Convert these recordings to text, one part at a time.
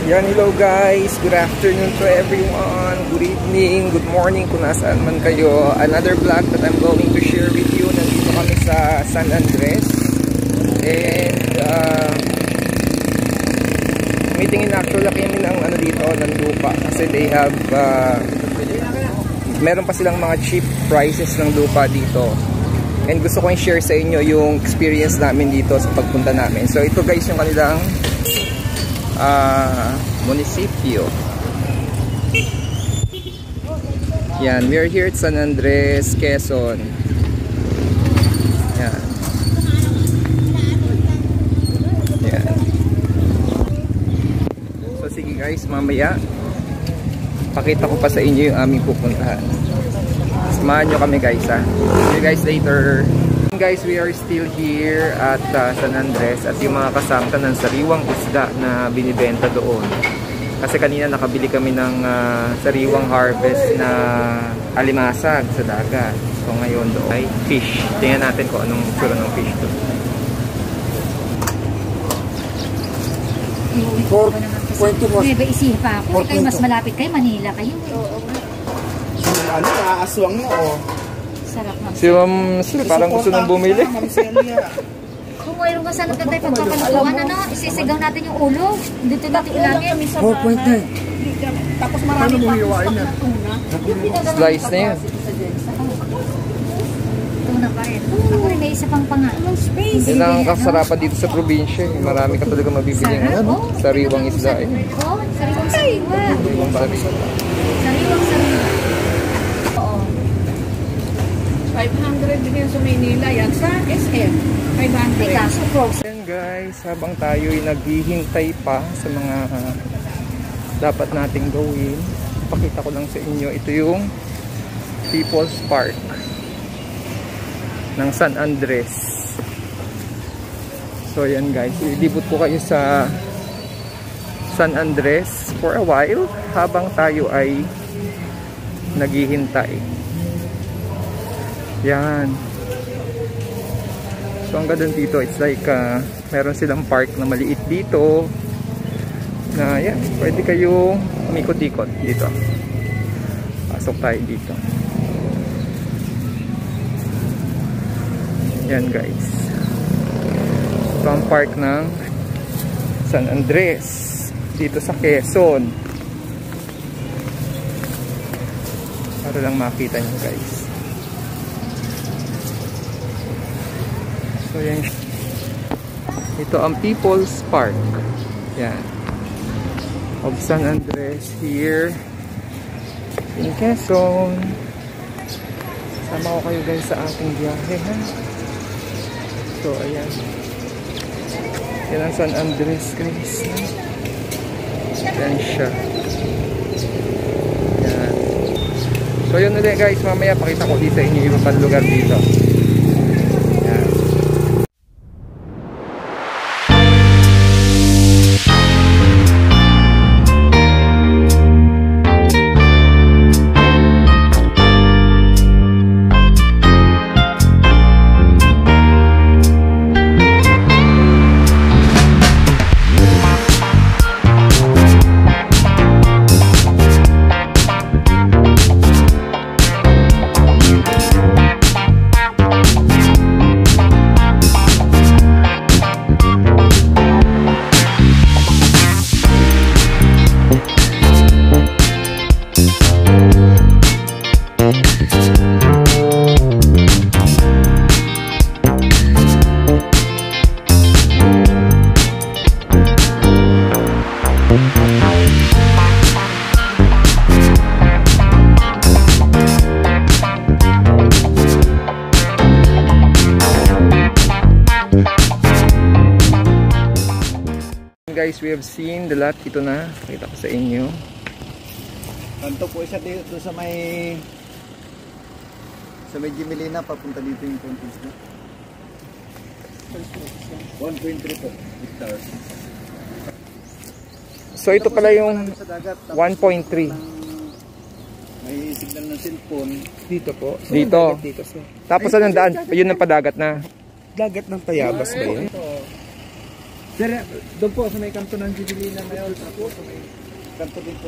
Yan, hello guys, good afternoon to everyone, good evening, good morning kung nasaan man kayo. Another vlog that I'm going to share with you. Nandito kami sa San Andres and meetingin actually kami ng ano dito, ng lupa kasi they have meron pa silang mga cheap prices ng lupa dito and gusto ko i-share sa inyo yung experience namin dito sa pagpunta namin. So ito guys yung kanilang munisipyo. Yan, we are here at San Andres, Quezon. Yan. Yan. So sige guys, mamaya pakita ko pa sa inyo yung aming pupuntahan. Samahan nyo kami guys ha. See you guys later. Guys, we are still here at San Andres at yung mga kasama ng sariwang isda na binibenta doon. Kasi kanina nakabili kami ng sariwang harvest na alimasag sa dagat. So ngayon doon ay fish. Tingnan natin kung anong tsura ng fish doon. May isihin pa ako. Kayo mas malapit kayo, Manila kayo. Ano, aaswang mo o? Sarap ng Si Ma'am Sir, parang gusto nang bumili. Kung mayroon ka sana tayo pagkakalutuan, ano, isisigaw natin yung ulo. Dito ilangin. 4.9. Tapos marami pa tuna. Slice na yan. Tuna pa rin. Ako rin, may isa pang panga. Yan ang kasarapan dito sa probinsya. Marami ka talaga mabibili ng sariwang isda. Sariwang sariwa. Sariwang sariwa. 500 din sa Manila, yan sa SM 500. Ayan guys, habang tayo'y naghihintay pa sa mga dapat nating gawin, pakita ko lang sa inyo, ito yung People's Park ng San Andres. So ayan guys, ilibot ko kayo sa San Andres for a while habang tayo ay naghihintay. Yan. So ang ganda dito, it's like meron silang park na maliit dito na yan, pwede kayo umikot-ikot dito. Pasok tayo dito. Yan guys, ito ang park ng San Andres dito sa Quezon, para lang makita nyo guys. So yan, ito ang People's Park, yan, of San Andres here in Quezon. Sama ko kayo guys sa ating biyahe ha. So ayan, yan ang San Andres guys. Yan siya. Yan. So yun ulit guys, mamaya pakita ko dito sa inyo yung ibang lugar dito. Guys, we have seen the lot. Ito na, pakita ko sa inyo. Kanto po isa dito sa may Jimelina, papunta dito yung conference na 1.3 po hectares. So ito pala yung 1.3. May signal ng cellphone Dito po. Dito. Tapos anong daan? Yun ang padagat na. Dagat ng Tayabas ba yun? Sir, doon po sa may kanto ng Jubilina ngayon. Tapos sa may kanto din po.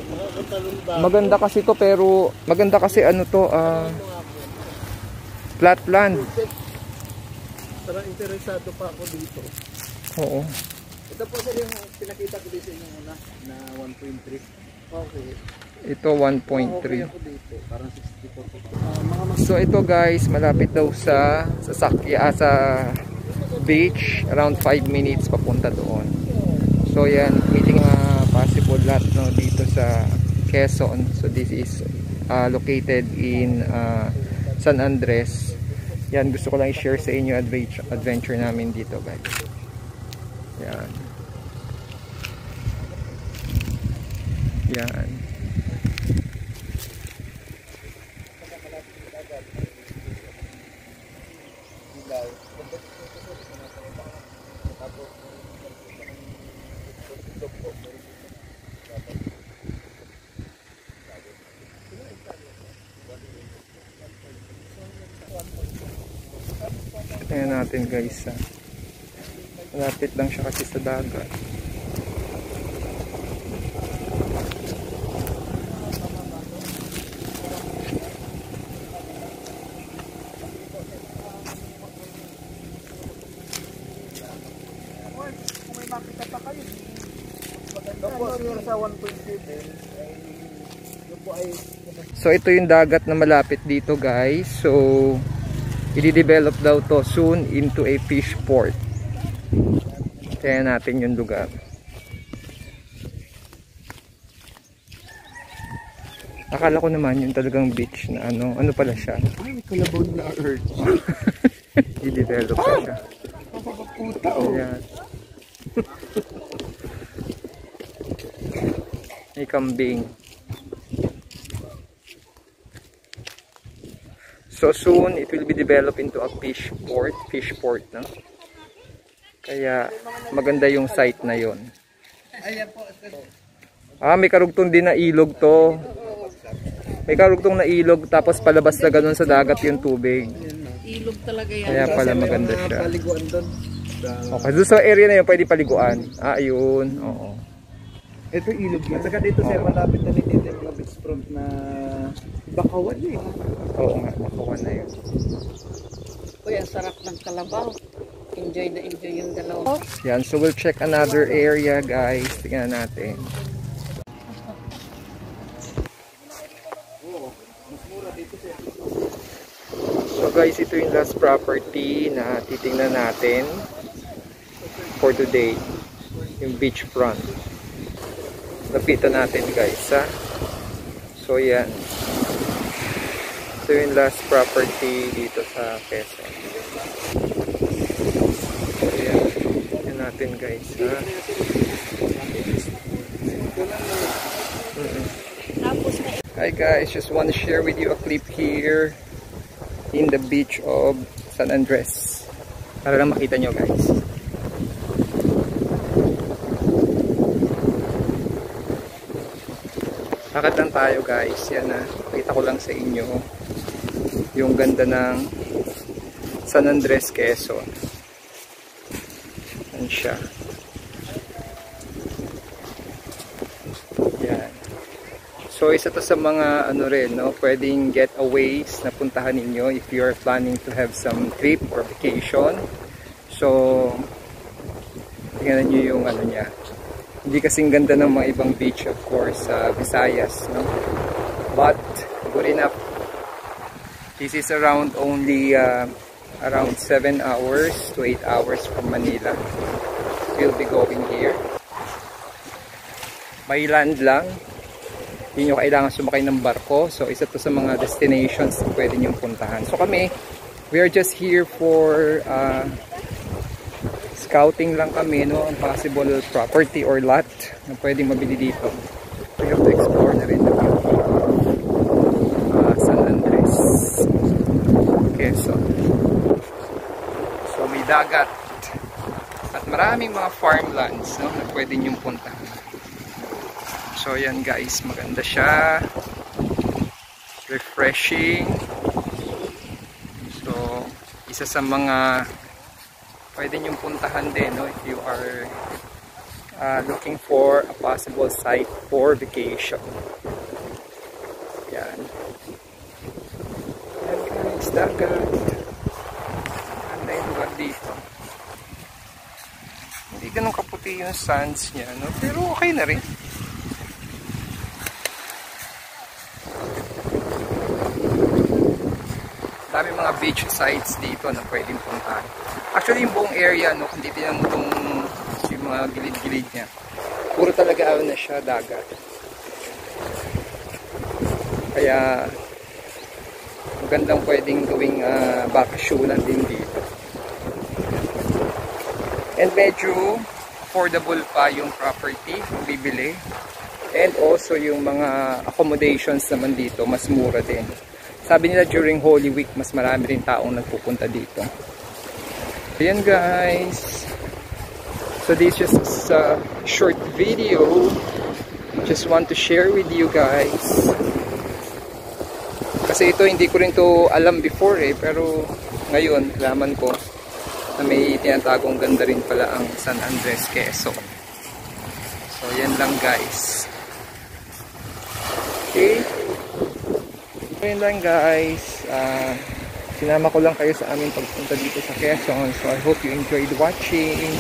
Maganda kasi to, pero maganda kasi ano to, flat land. Parang interesado pa ako dito. Oo. Ito po sir yung pinakita ko dito yung una na 1.3. Okay. Ito 1.3. Okay ako dito. Parang 64 po. So ito guys, malapit daw sa Sakya, sa beach, around 5 minutes papunta doon. So yan, meeting possible lot no dito sa Quezon. So this is located in San Andres. Yan, gusto ko lang i-share sa inyo adventure namin dito guys. Yan. Yan. Tingnan natin guys, malapit lang siya kasi sa dagat. Kung may makita pa kayo, tapos yun sa 1.7 ay yun po ay... So ito yung dagat na malapit dito guys. So i-develop daw to soon into a fish port. Kaya natin yung lugar. Akala ko naman yung talagang beach na ano pala siya. Ay, kalabaw na earth. I-develop pa siya. Puta oh. Ayan. May kambing. So soon it will be developed into a fish port, no? Kaya maganda yung site na yon. May karugtong din na ilog to. May karugtong na ilog tapos palabas na ganun sa dagat yung tubig. Ilog talaga yan. Kaya pala maganda siya. Paliguan doon. Okay, doon sa area na yun pwede paliguan. Ayun, oo. Ito ilog yan. At saka dito sir, malapit na dito yung mga beach front na Bakawan eh. Oo nga, Bakawan na yun. Uy, ang sarap ng kalabaw. Enjoy na enjoy yung dalawa. Yan, so we'll check another area guys. Tingnan natin. So guys, ito yung last property na titingnan natin for today. Yung beach front. Lapitan natin guys ha. So yan. Ito yung last property dito sa Quezon. So yan. Yan natin guys ha. Hi guys, just want to share with you a clip here in the beach of San Andres. Para lang makita nyo guys. Lakad lang tayo guys. Yan na. Pakita ko lang sa inyo yung ganda ng San Andres, Quezon. Yan siya. Yan. So isa to sa mga ano rin, no, pwedeng getaways na puntahan ninyo if you are planning to have some trip or vacation. So tingnan niyo yung ano niya. Hindi kasing ganda ng mga ibang beach of course sa Visayas, no? But good enough. This is around only around 7 hours to 8 hours from Manila. We'll be going here. May land lang. Hindi nyo kailangan sumakay ng barko. So isa to sa mga destinations na pwede nyo puntahan. So kami, we are just here for scouting lang kami, no, ang possible property or lot na pwedeng mabili dito. We have to explore na rin the beauty of San Andres, Quezon. So may dagat at maraming mga farmlands, no, na pwede nyong puntahan. So yan guys, maganda siya, refreshing. So isa sa mga pwede nyong puntahan din, no, if you are looking for a possible site for vacation. Yan. Yan guys, dagat. Ganda yung lugar dito. Hindi ganun kaputi yung sands niya, no? Pero okay na rin. Dami mga beach sites dito na pwedeng puntahan. Actually, yung buong area, no, kung titignan mo yung mga gilid-gilid niya, puro talaga na siya dagat. Kaya magandang pwedeng gawing bakasyonan din dito. And medyo affordable pa yung property kung bibili. And also yung mga accommodations naman dito, mas mura din. Sabi nila during Holy Week, mas marami rin taong nagpupunta dito. Ayan guys. So this is just a short video. Just want to share with you guys. Kasi ito hindi ko rin to alam before pero ngayon alaman ko na may tinatagong ganda rin pala ang San Andres, Quezon. So yan lang guys. Okay. Ayun lang guys, sinama ko lang kayo sa aming pagpunta dito sa Quezon. So I hope you enjoyed watching.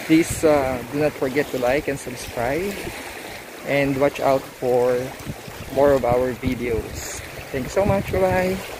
Please do not forget to like and subscribe. And watch out for more of our videos. Thank you so much. Bye-bye.